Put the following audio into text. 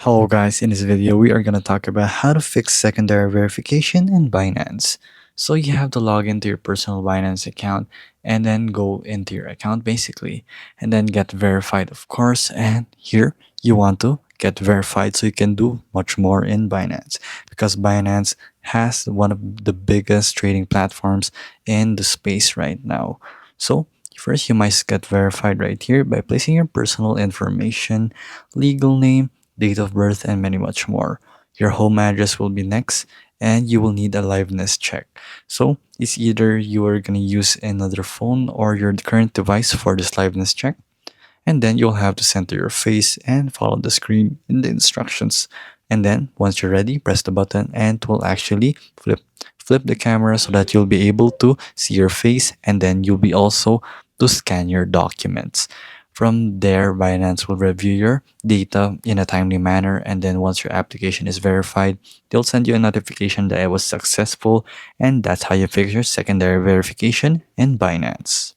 Hello guys, in this video we are going to talk about how to fix secondary verification in Binance. So you have to log into your personal Binance account and then go into your account basically and then get verified of course, and here you want to get verified so you can do much more in Binance because Binance has one of the biggest trading platforms in the space right now. So first you must get verified right here by placing your personal information, legal name, date of birth, and many much more. Your home address will be next, and you will need a liveness check. So it's either you are going to use another phone or your current device for this liveness check, and then you'll have to center your face and follow the screen in the instructions. And then once you're ready, press the button and it will actually flip the camera so that you'll be able to see your face, and then you'll be also to scan your documents. From there, Binance will review your data in a timely manner, and then once your application is verified, they'll send you a notification that it was successful, and that's how you fix your secondary verification in Binance.